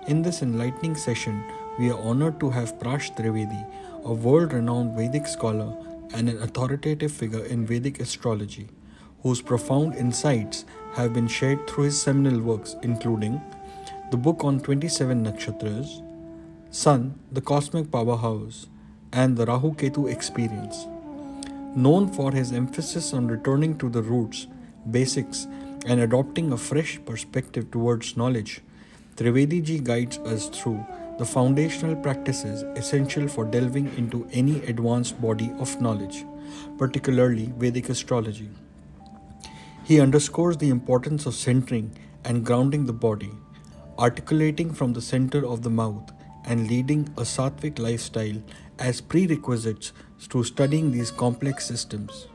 In this enlightening session, we are honored to have Prash Trivedi, a world renowned Vedic scholar and an authoritative figure in Vedic astrology, whose profound insights have been shared through his seminal works, including the book on 27 nakshatras, Sun, the cosmic powerhouse, and the Rahu Ketu experience. Known for his emphasis on returning to the roots, basics, and adopting a fresh perspective towards knowledge, Trivedi Ji guides us through the foundational practices essential for delving into any advanced body of knowledge, particularly Vedic astrology. He underscores the importance of centering and grounding the body, articulating from the center of the mouth, and leading a sattvic lifestyle as prerequisites to studying these complex systems.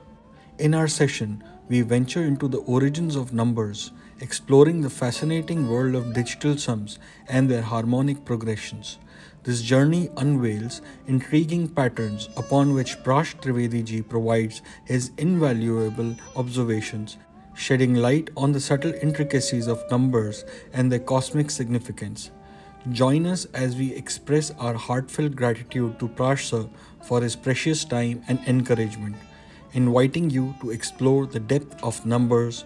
In our session, we venture into the origins of numbers, exploring the fascinating world of digital sums and their harmonic progressions. This journey unveils intriguing patterns upon which Prash Trivedi Ji provides his invaluable observations, shedding light on the subtle intricacies of numbers and their cosmic significance. Join us as we express our heartfelt gratitude to Prash Sir for his precious time and encouragement, inviting you to explore the depth of numbers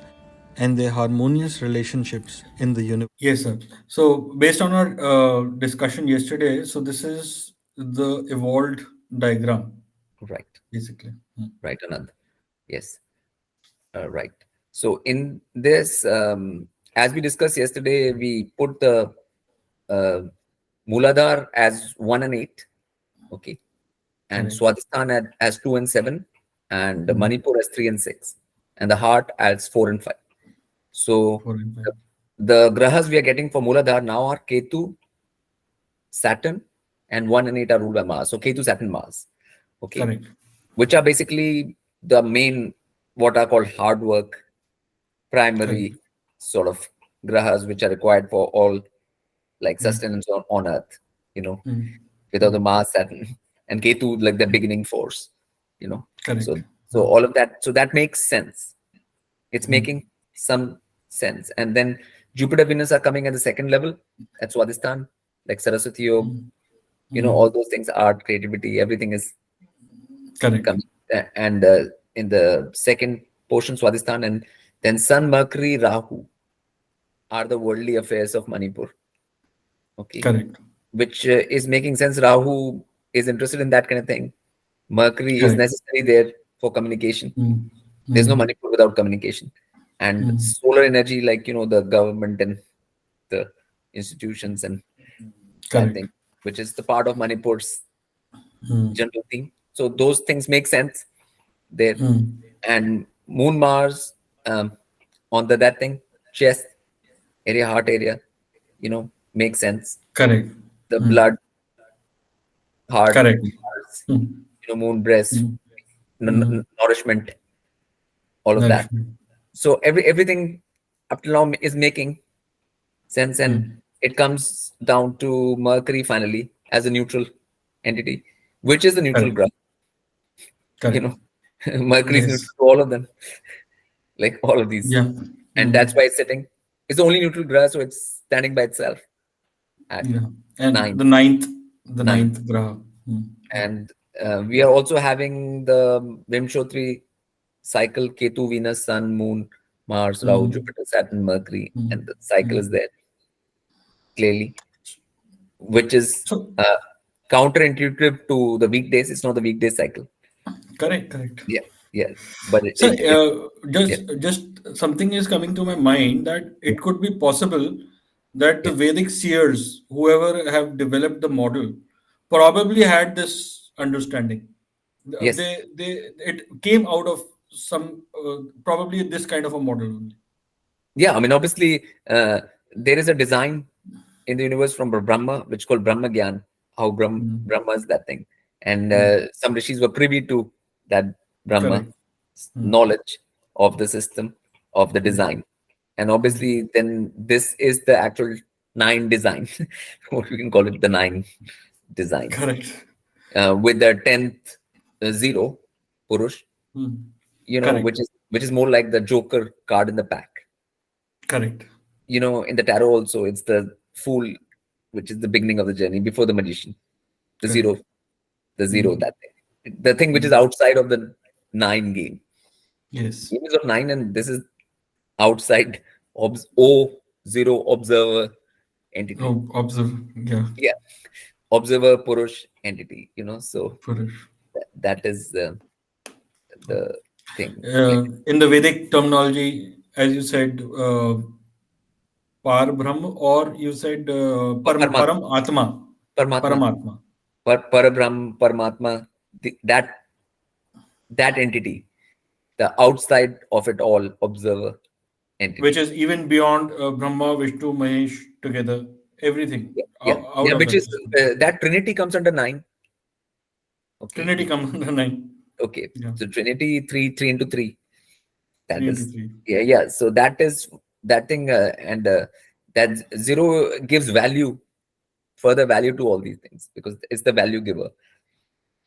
and their harmonious relationships in the universe. Yes, sir. So, based on our discussion yesterday, so this is the evolved diagram, Right, basically. right, Anand. Yes, right. So in this, as we discussed yesterday, we put the uh, Muladhar as 1 and 8, okay, and Correct. Swadhisthana as 2 and 7, and the Mm. Manipur as 3 and 6, and the heart as 4 and 5. So Four and the, five. the grahas we are getting for Muladhar now are Ketu, Saturn, and 1 and 8 are ruled by Mars. So Ketu, Saturn, Mars, okay, Correct. which are basically the main, what are called hard work, Correct. primary sort of grahas, which are required for all like Mm. sustenance on Earth, you know, Mm. without Mm. the Mars, Saturn, and Ketu, like the beginning force, you know. Correct. So all of that, so that makes sense. It's making some sense. And then Jupiter, Venus are coming at the second level at Swadhisthana, like Saraswati Yoga, all those things, art, creativity, everything is Correct. coming. And in the second portion, Swadhisthana, and then Sun, Mercury, Rahu are the worldly affairs of Manipur, okay, Correct. which is making sense. Rahu is interested in that kind of thing. Mercury is Correct. necessary there for communication. Mm. There's no Mm. Manipur without communication. And Mm. solar energy, like, the government and the institutions and that Correct. thing, which is the part of Manipur's Mm. general theme. So those things make sense there. Mm. And Moon, Mars, on the that thing, chest area, heart area, makes sense. Correct. The Mm. blood, heart, Correct. Mars, Mm. moon, breast, Mm. Mm. nourishment, all of that. Nourishment. So everything up till now is making sense, and Mm. it comes down to Mercury finally as a neutral entity, which is the neutral Correct. graph. You Correct. know, Mercury is neutral Yes. to all of them, like all of these, Yeah. and that's Mm. why it's sitting. It's the only neutral graph, so it's standing by itself at Yeah. And nine, the ninth, the nine, ninth graha. Mm. and we are also having the Vimshotri cycle: Ketu, Venus, Sun, Moon, Mars, Rahu, Mm. Jupiter, Saturn, Mercury, and Mm. the cycle is Mm. there clearly, which is So, uh, counterintuitive to the weekdays. It's not the weekday cycle. correct, correct. Yeah, yeah, but So, yeah, just something is coming to my mind that yeah, it could be possible that the yeah. Vedic seers, whoever have developed the model, probably had this understanding. Yes, It came out of some probably this kind of a model only. yeah. I mean, obviously, there is a design in the universe from Brahma, which is called Brahma Gyan. How Mm. Brahma is that thing, and Mm. some rishis were privy to that Brahma Correct. Mm. knowledge of the system of the Mm. design, and obviously, then this is the actual nine design, or we can call it the nine designs, Correct. with the 10th zero Purush, Mm. which Correct. is more like the Joker card in the pack. Correct. In the tarot also, it's the Fool which is the beginning of the journey before the magician, the zero, Correct. the zero, Mm. that thing, the thing which is Mm. outside of the nine game. Yes. Game is of nine, and this is outside O zero observer entity. Oh, observe. Yeah. Yeah, observer Purush entity. So Purush. that is the thing. Like In the Vedic terminology, as you said, Par Brahm, or you said Paramatma, Param Atma. Paramatma, Paramatma, Parabrahm, Paramatma, that entity, the outside of it all observer which entity. is even beyond Brahma, Vishnu, Mahesh together, everything Yeah, yeah, out yeah. of Which that is system. that Trinity comes under nine. Okay, Trinity comes under nine. okay. Yeah, So Trinity three into three. That three into is, three. yeah, yeah. So that is that thing, and that zero gives value, further value to all these things because it's the value giver.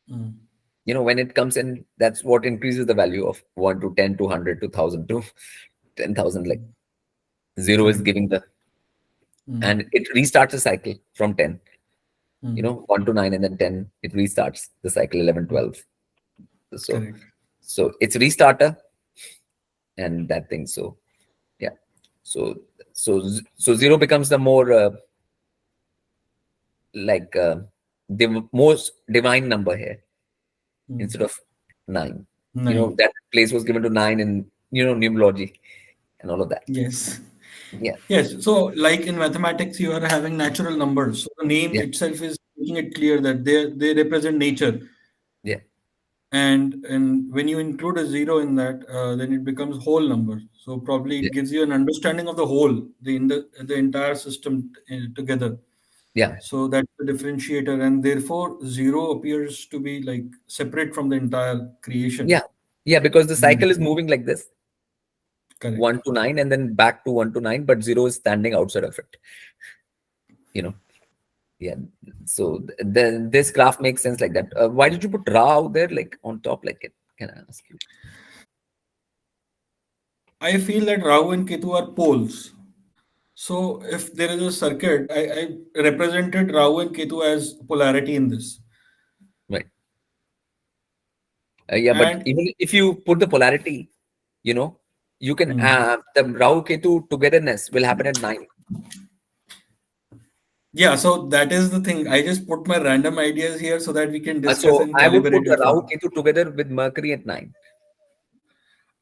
Mm. When it comes in, that's what increases the value of 1 to 10 to 100 to 1000 to 10,000. Like zero is Correct. giving the, Mm. and it restarts a cycle from 10. Mm. 1 to 9, and then 10 it restarts the cycle, 11, Mm. 12. So Correct. it's restarter and that thing. So yeah. So zero becomes the more like the most divine number here Mm. instead of nine. Nine. That place was given to nine in numerology and all of that. Yes. Yeah, Yes. So, like in mathematics, you are having natural numbers. So the name yeah, itself is making it clear that they represent nature. yeah, And when you include a zero in that, then it becomes whole number. So probably yeah, it gives you an understanding of the whole, the entire system together. yeah, So that's the differentiator, and therefore zero appears to be like separate from the entire yeah, creation. yeah. Because the Mm. cycle is moving like this, Correct. 1 to 9, and then back to 1 to 9, but zero is standing outside of it. You know. Yeah. So then this graph makes sense like that. Why did you put Ra out there, like on top? Like, can I ask you? I feel that Rahu and Ketu are poles. So if there is a circuit, I represented Rahu and Ketu as polarity in this. Right. Yeah, but And even if you put the polarity, you know, you can mm, the Rahu Ketu togetherness will happen at 9. yeah, so that is the thing. I just put my random ideas here so that we can discuss So and I would put calibrate the it Rahu further. Ketu together with Mercury at 9.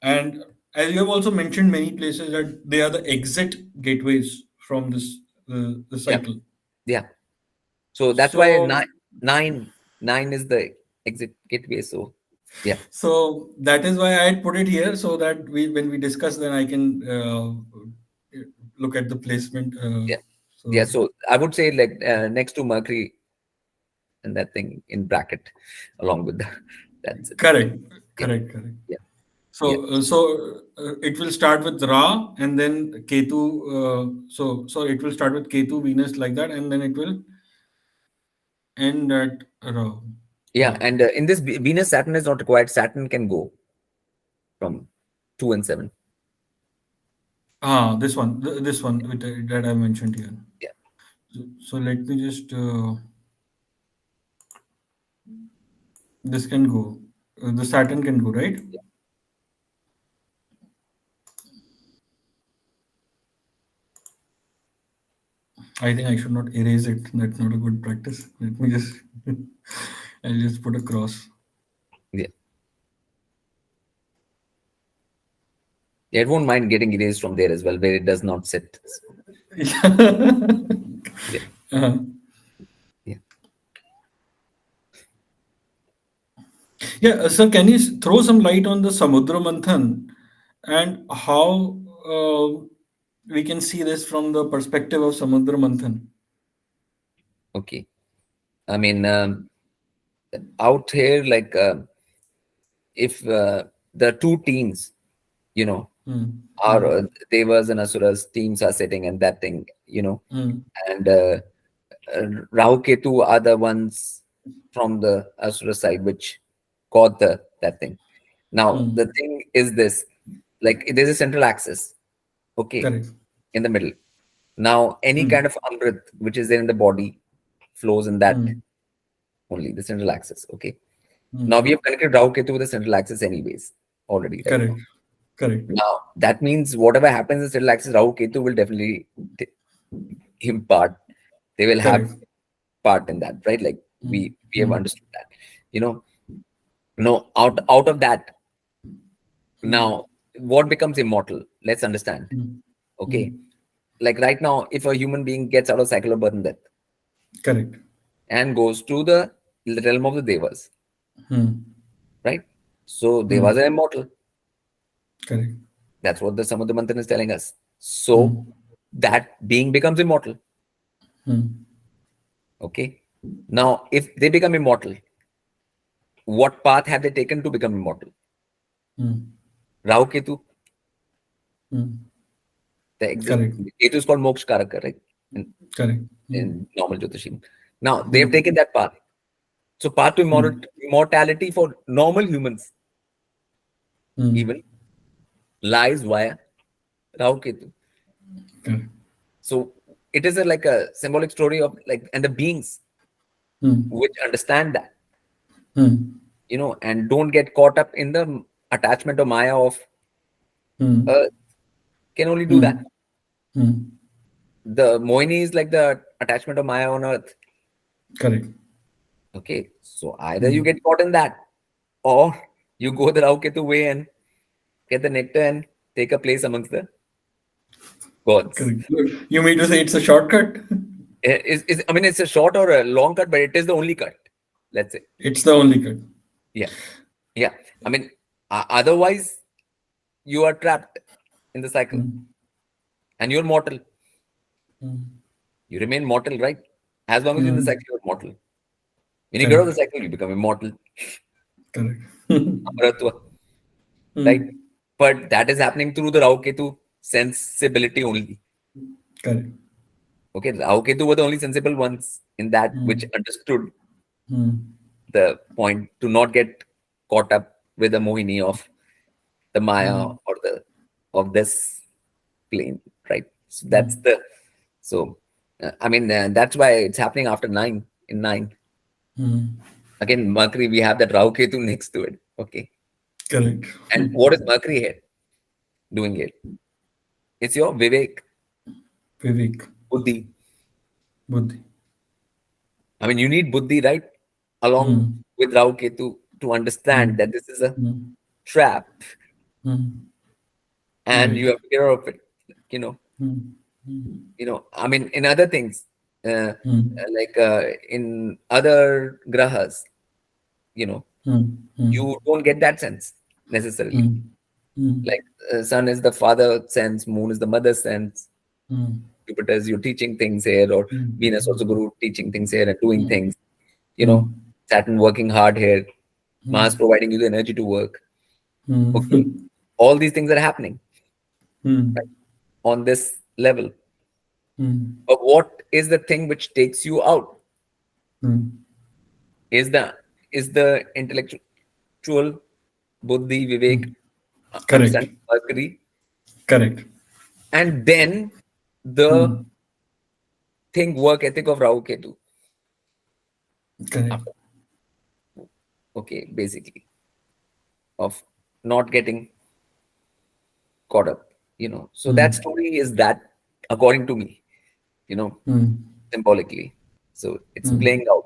And as you have also mentioned many places that they are the exit gateways from this the Yeah, cycle. yeah. So that's why So nine is the exit gateway. So yeah, that is why I put it here so that when we discuss, then I can look at the placement. yeah, yeah. So So I would say like next to Mercury and that thing in bracket along with the, that's it. correct, Yeah, correct. yeah, yeah, So it will start with Ra and then Ketu. So it will start with Ketu, Venus like that, and then it will end at Ra. yeah. Uh, And in this Venus Saturn is not required. Saturn can go from 2 and 7. this one that I mentioned here. Yeah, So let me just this can go. The Saturn can go, right? yeah, I think I should not erase it. That's not a good practice. Let me just I'll just put a cross. yeah. Yeah, it won't mind getting erased from there as well, where it does not sit. So, yeah, Uh, yeah. yeah, sir, can you throw some light on the Samudra Manthan and how we can see this from the perspective of Samudra Manthan? Okay. I mean, out here, like if the two teams, you know, Mm, are mm, Devas and Asuras teams are sitting and that thing, mm, and Rahu Ketu are the ones from the Asura side which caught that thing. Now the mm. thing is this, like there's a central axis, okay, Correct. in the middle. Now, any Hmm. kind of amrit which is there in the body flows in that Hmm. only, the central axis. Okay. Hmm. Now we have connected Rahu Ketu with the central axis anyways already right Correct. now. Correct. Now that means whatever happens in the central axis, Rahu Ketu will definitely impart. They will have Correct. part in that, right? Like Hmm. we have Hmm. understood that. You know, no out of that. Hmm. Now, what becomes immortal? Let's understand. Hmm. Okay. Hmm. Like right now, if a human being gets out of cycle of birth and death Correct. and goes to the realm of the devas, Hmm. right? So devas Hmm. are immortal. Correct. That's what the Samudra Manthan is telling us. So Hmm. that being becomes immortal. Hmm. Okay. Now, if they become immortal, what path have they taken to become immortal? Hmm. Rahu Ketu, Hmm. the exit. Correct. Ketu is called Moksha Karaka, right? Correct. Hmm. In normal Jyotishim. Now, they have Hmm. taken that path. So, path to Hmm. immortality for normal humans Hmm. even lies via Rahu Ketu. Correct. So, it is like a symbolic story of like, and the beings Hmm. which understand that, Hmm. and don't get caught up in the attachment of Maya of Hmm. earth can only do that. Hmm. Hmm. The Moini is like the attachment of Maya on earth. Correct. Okay. So either you Hmm. get caught in that or you go the Rahu Ketu way and get the nectar and take a place amongst the gods. Correct. You mean to say it's a shortcut? I mean, it's a short or a long cut, but it is the only cut. Let's say. It's the only cut. Yeah. Yeah. I mean, otherwise, you are trapped in the cycle Hmm. and you're mortal. Hmm. You remain mortal, right? As long as you're in the Hmm. cycle, you're mortal. When you get out of the Correct. cycle, you become immortal. Correct. Amaratva, right? Hmm. But that is happening through the Rahu Ketu sensibility only. Correct. Okay, Rahu Ketu were the only sensible ones in that which Hmm. understood Hmm. the point to not get caught up with the Mohini of the Maya Hmm. or the of this plane, right? So that's Hmm. the so I mean that's why it's happening after nine in nine. Hmm. Again, Mercury, we have that Rahu Ketu next to it. Okay, Correct. and what is Mercury here doing it? It's your Vivek, Vivek. Buddhi. Buddhi. I mean, you need Buddhi, right? Along Hmm. with Rahu Ketu to understand Hmm. that this is a Hmm. trap Hmm. and Right. you have to get out of it. You know, Hmm. Hmm. I mean, in other things, Hmm. like in other grahas, you know, Hmm. Hmm. you don't get that sense necessarily. Hmm. Hmm. Like sun is the father sense, moon is the mother sense, Hmm. Jupiter is you teaching things here, or Venus also Hmm. Guru teaching things here and doing Hmm. things. You know, Hmm. Saturn working hard here, Mars Hmm. providing you the energy to work. Okay, Hmm. all these things are happening right, Hmm. on this level. Hmm. But what is the thing which takes you out? Hmm. Is the intellectual buddhi, Vivek, Hmm. Correct. understanding Mercury, Correct. and then the Hmm. think work ethic of Rahu Ketu. Correct. After, okay, basically of not getting caught up. So that Hmm. story is that according to me, you know, Hmm. symbolically. So it's Hmm. playing out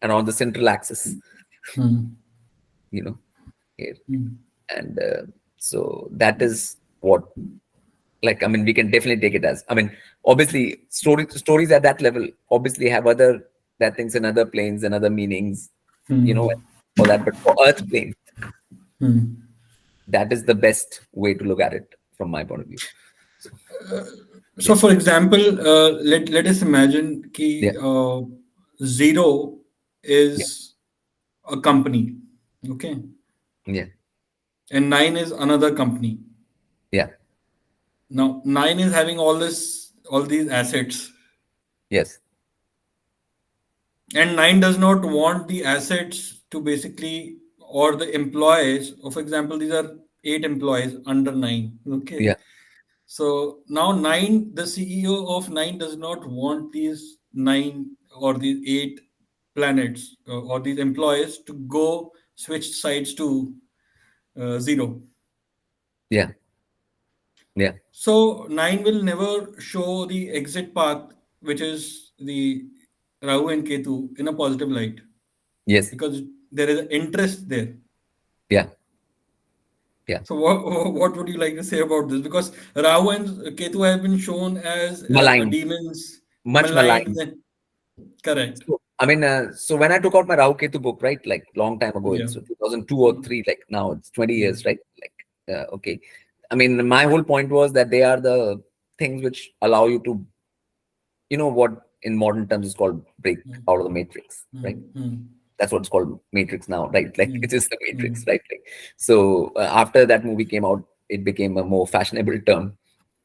around the central axis, Hmm. you know, here. Hmm. And so that is what, like, I mean, we can definitely take it as, I mean, obviously, stories at that level obviously have other that things in other planes and other meanings, Hmm. all that. But for Earth plane, Hmm. that is the best way to look at it from my point of view. So, So, yeah, for example, let us imagine yeah, कि zero yeah, is a company, okay, yeah, and nine is another company. yeah, Now, nine is having all these assets, yes, and nine does not want the assets to basically or the employees. Or for example, these are eight employees under nine, okay. yeah, So now nine, the CEO of nine does not want these nine or these eight planets or these employees to go switch sides to zero. Yeah. Yeah. So nine will never show the exit path, which is the Rahu and Ketu, in a positive light Yes. because there is interest there. Yeah. Yeah. So what would you like to say about this? Because Rahu and Ketu have been shown as Maligned. demons, Much maligned. maligned. Correct. So, I mean, so when I took out my Rahu Ketu book, right, like long time ago, Yeah. it's 2002 or three, like now it's 20 Mm, years, right? Like, okay. I mean, my whole point was that they are the things which allow you to, what in modern terms is called break mm, out of the matrix, right? mm, mm, That's what it's called matrix now, right? Like it mm, is the matrix, mm, right? Like, so after that movie came out, it became a more fashionable term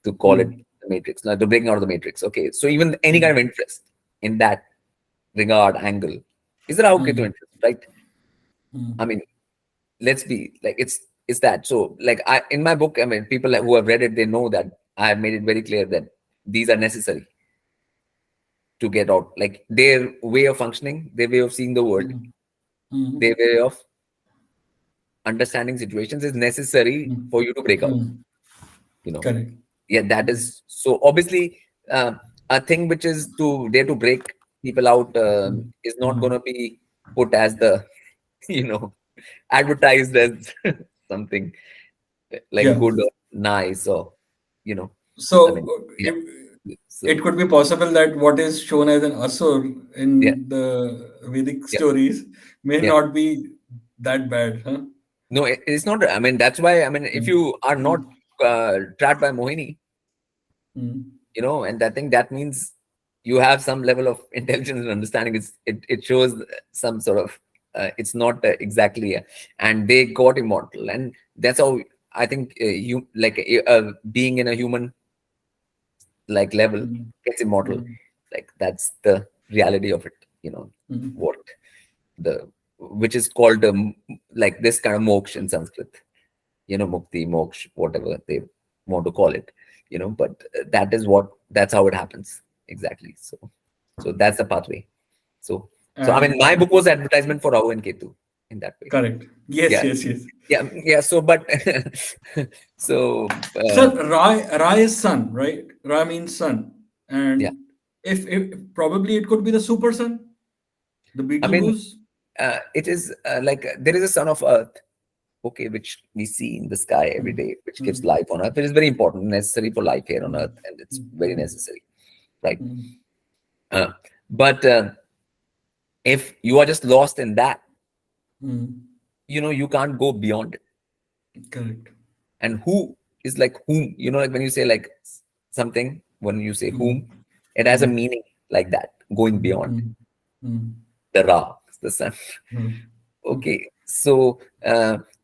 to call it mm, the matrix, like the breaking out of the matrix. Okay, so even any kind of mm, interest in that regard angle is that okay to mm, interest, right? I mm, mean, let's be like it's that. So like I in my book, I mean, people who have read it, they know that I have made it very clear that these are necessary to get out. Like their way of functioning, their way of seeing the world, mm, mm, their way of understanding situations is necessary mm, for you to break out. mm. You know, Correct. yeah, that Mm, is so obviously a thing which is to there to break people out mm, is not going mm. to be put as the you know advertised as something like Yeah. good or nice or you know I So mean yeah it so could be possible that what is shown as an asur yeah in the Vedic yeah stories may yeah not be that bad, huh? no it's not. I mean that's why I mean if Mm, you are not mm, trapped by Mohini, mm, and I think that means you have some level of intelligence and understanding. It shows some sort of it's not exactly and they got immortal, and that's how I think you like being in a human like level mm, gets immortal. mm, Like that's the reality of it. mm, What the which is called like this kind of moksha in Sanskrit. Mukti, moksha, whatever they want to call it. But that's how it happens exactly. So that's the pathway. So I mean, and my book was advertisement for Rahu and Ketu in that way. correct. Yes, Yeah, yes, yes. yeah. So, but so So Ra is sun, right? Ra means sun, yeah. and if probably it could be the super sun, the I mean, Betelgeuse. it is like there is a son of Earth, okay, which we see in the sky every Mm, day, which gives mm, life on Earth. It is very important, necessary for life here on mm, Earth, and it's mm, very mm, necessary, right? mm, But if you are just lost in that, mm. you can't go beyond it. Correct. And who is like whom, like when you say like something, when you say whom, Mm, it has a mm, meaning like that, going mm, beyond mm, mm, the Ra, the sun. mm, mm, Okay, so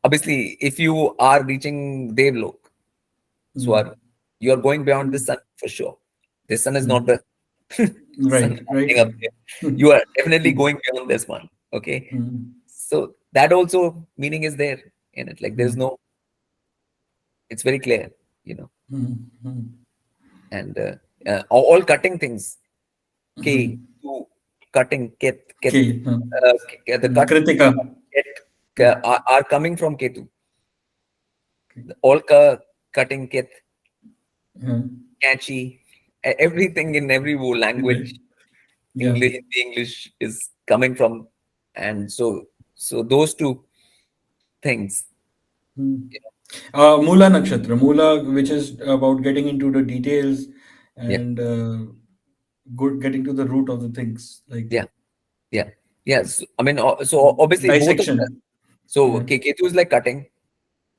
obviously, if you are reaching Devlok, mm, Swar, you are going beyond the mm, sun for sure. This sun is not mm. the sun Right, right, happening up right. there. You Mm, are definitely mm, going beyond this one. Okay, mm, so that also meaning is there in it. Like there's mm, no, it's very clear. mm, mm, And all cutting things, K, mm. to cutting, ket, Okay. the cut, Kritika. ket, Mm, are coming from Ketu. okay. All cutting, ket, Mm, catchy, everything in every right. language, Yeah. English, Hindi English is coming from, and so those two things. Mm. Mula Nakshatra. Mula, which is about getting into the details Yeah, and getting to the root of the things, like yeah, yeah, yeah. So, I mean, so obviously both of them. dissection. So Yeah. Ketu is like cutting,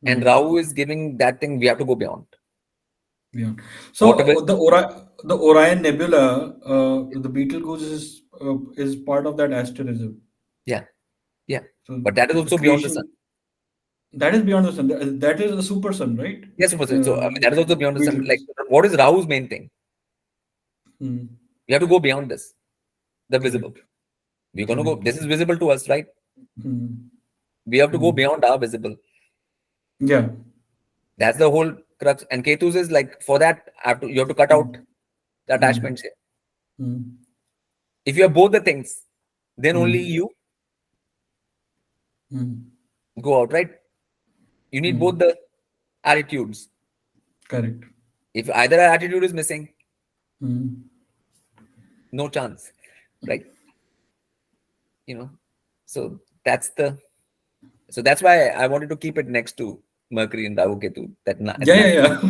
and Mm. Rahu is giving that thing we have to go beyond. Yeah. Whatever. So the Orion Nebula, the Betelgeuse is part of that asterism. Yeah, yeah. So But that is the also beyond the sun. creation that is beyond the sun. That is a super sun, right? Yes, so I mean, that is also beyond the sun. Like, Betelgeuse. what is Rahu's main thing? Mm. We have to go beyond this, the visible. Correct. We're gonna go. Correct. This is visible to us, right? Mm. We have to go Mm. beyond our visible. Yeah. That's the whole crux. And Ketu's is like, for that, you have to cut out Mm. the Mm. attachments here. Mm. If you have both the things, then only Mm. you Mm. go out, right? You need both Mm. the attitudes. Correct. If either attitude is missing, Mm. no chance, right? You know, so that's why I wanted to keep it next to Mercury and Rahu Ketu. Yeah, yeah, yeah.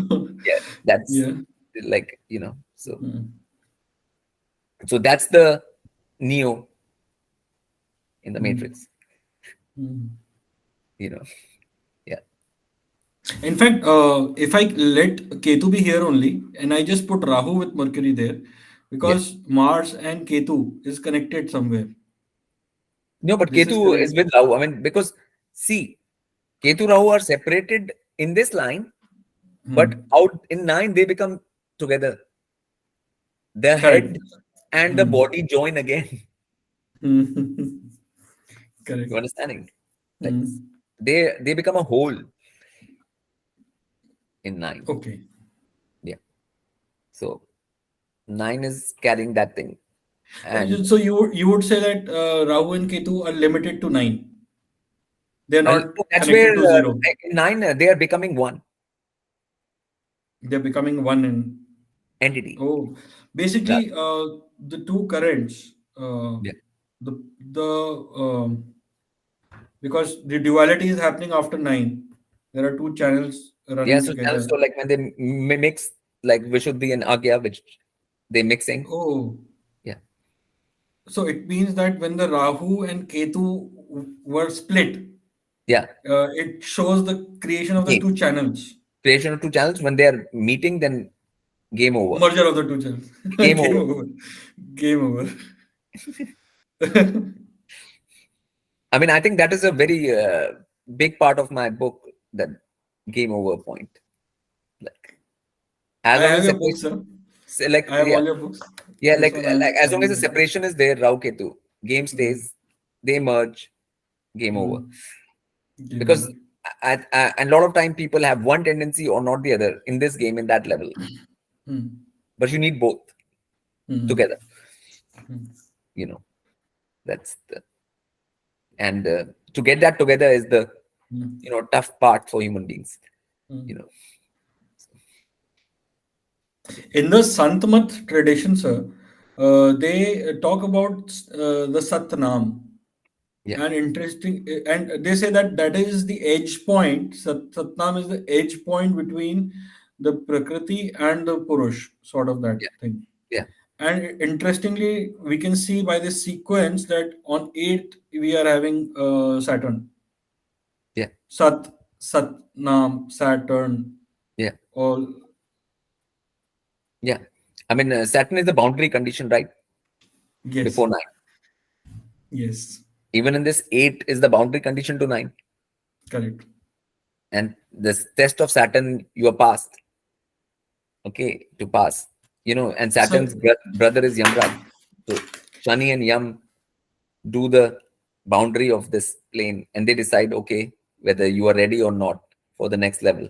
Yeah, that's Yeah. like, Mm. so that's the Neo in the Mm. Matrix, Mm. you know. Yeah. In fact, if I let Ketu be here only, and I just put Rahu with Mercury there, Yeah. because Mars and Ketu is connected somewhere. No, but This is Ketu is connected. with Rahu. I mean, because see, Ketu Rahu are separated in this line, but Hmm. out in 9 they become together. The Correct. head and the Hmm. body join again. Hmm. You Correct. understanding? Like, Hmm. they become a whole in 9. Okay. Yeah. So 9 is carrying that thing. And So you would say that Rahu and Ketu are limited to 9. They're not that's where connected to 0. in 9 they are becoming one They're becoming one in. entity. Oh, Yeah. basically, the two currents, Yeah. the because the duality is happening after 9. There are two channels Yeah. running So, together. like when they mix, like Vishuddhi and Agya, which they mixing. Oh, Yeah. so it means that when the Rahu and Ketu were split, Yeah. it shows the creation of the Game. two channels, Creation of two channels. When they are meeting, then game over. merger of the two channels. Game Game over. over. Game over. I mean, I think that is a very big part of my book, that game over point. Like, as I long as have the your books, separation, sir. like, I have yeah, all your books. yeah, This one like as long as the I'm reading. separation is there, Rao Ketu, game Mm, stays, they merge, game over. mm. Game Because over. a lot of time people have one tendency or not the other in this game in that level, Mm, but you need both mm, together. mm, You know, that's the and to get that together is the mm, tough part for human beings. You mm. know, so, In the Santmat tradition, sir, they talk about the Satnam. yeah, And interesting, and they say that that is the edge point. Satnam is the edge point between the Prakriti and the Purush, sort of that yeah, thing. yeah, And interestingly, we can see by this sequence that on 8th we are having Saturn. yeah, Satnam, Saturn, yeah, all. yeah. I mean, Saturn is the boundary condition, right? Yes, Before 9. yes, Even in this, 8 is the boundary condition to 9. correct. And this test of Saturn, you are passed. Okay, to pass. And Saturn's So, brother is Yamraj. So Shani and Yam do the boundary of this plane, and they decide, okay, whether you are ready or not for the next level.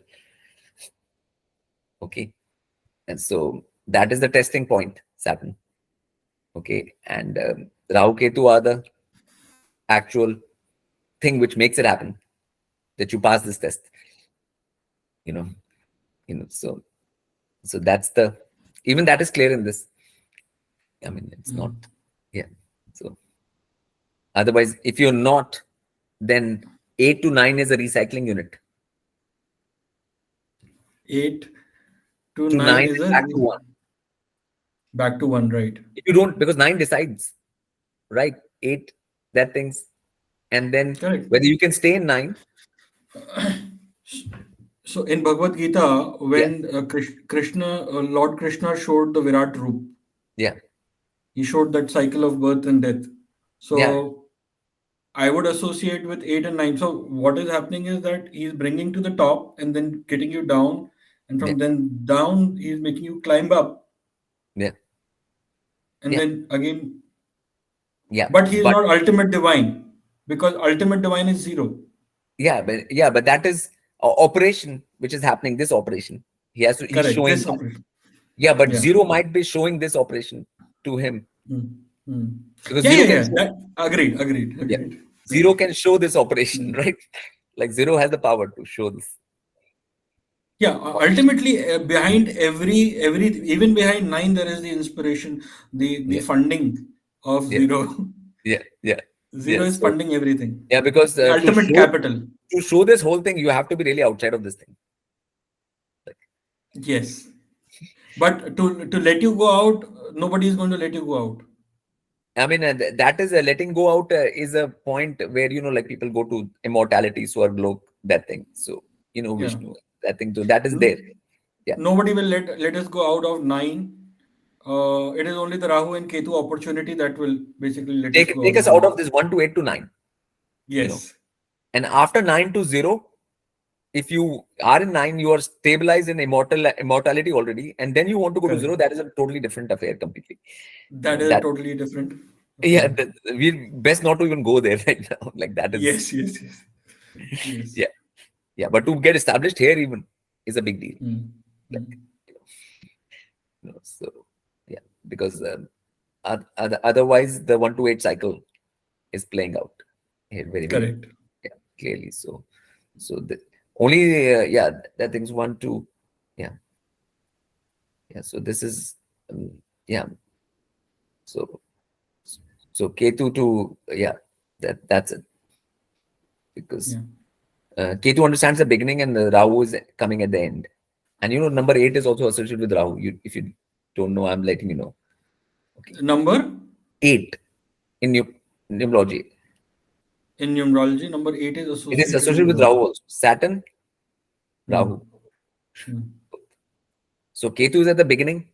Okay. And so that is the testing point, Saturn. Okay. And Rahu Ketu are the actual thing which makes it happen, that you pass this test. You know, so that's the even that is clear in this. I mean, it's not, mm, yeah. So otherwise, if you're not, then 8 to 9 is a recycling unit. 8 to To 9 9 is is a back to 1. back to 1, right? If you don't, because 9 decides, right? 8, that things, and then Correct. whether you can stay in 9, So in Bhagavad Gita, yeah, when Krishna, Lord Krishna showed the Virat Roop, yeah, he showed that cycle of birth and death. yeah, So I would associate with 8 and 9. So what is happening is that he's bringing to the top and then getting you down, and yeah, from then down he's making you climb up, yeah, and yeah, then again. yeah. But he is But not ultimate divine, because ultimate divine is zero. yeah, but that is operation which is happening. This operation. He's Correct. showing This that. operation. Yeah, but Yeah. zero might be showing this operation to him, Mm. Mm. because Yeah, zero yeah, can yeah. show, That agreed, agreed, yeah, agreed. Yeah. zero can show this operation, Mm. right? Like zero has the power to show this Yeah, operation. ultimately, behind every even behind nine, there is the inspiration, the Yeah, funding of yeah, zero. yeah, yeah, Zero yeah. is So funding everything. yeah, because The ultimate capital. to show this whole thing, you have to be really outside of this thing. Like, Yes. But to let you go out, nobody is going to let you go out. I mean, that is letting go out is a point where, like people go to immortality, Swarglok, that thing. So, Yeah. Vishnu, that thing. So that is there. No, Yeah. nobody will let us go out of nine. It is only the Rahu and Ketu opportunity that will basically let us go Take out us of out nine. of this 1 to 8 to 9, you know. Yes. And after 9 to 0, if you are in 9, you are stabilized in immortality already. And then you want to go to Correct. 0, that is a totally different affair completely. That is a That, totally different yeah, affair. we best not to even go there right now. Like that is, Yes, yes, yes. Yes. yeah. Yeah. But to get established here even is a big deal. Mm. Like, Mm. so, yeah, because otherwise the 1 to 8 cycle is playing out here very, very, Correct. yeah, clearly. So the only, yeah, that thing's 1 to, yeah, yeah. So this is, yeah. So, so Ketu to, yeah, that's it. Because Yeah. Ketu understands the beginning and the Rahu is coming at the end. And number 8 is also associated with Rahu. If you don't know, I'm letting you know. Okay. Number 8 in numerology. in numerology, number eight is It is associated associated with with Rahu Rahu. also. Saturn, Rahu. Mm. Mm. So Ketu is at the beginning,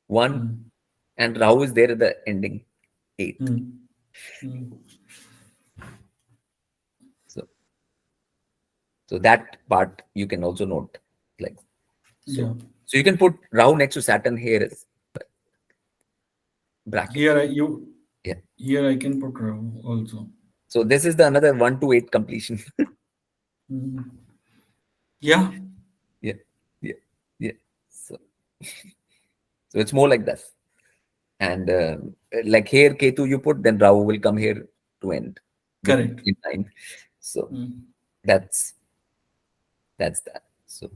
1, Mm. and Rahu is there at the ending, 8. Mm. Mm. So, so that part you can also note. Like, Yeah. so you can put Rahu next to Saturn here as bracket. Here I you Yeah. here I can put Rahu also. So this is the another 1 to 8 completion. Mm. Yeah. Yeah. Yeah. Yeah. So, so it's more like this. And like here, Ketu you put, then Rahu will come here to end with Correct. in 9. So Mm. that's that. So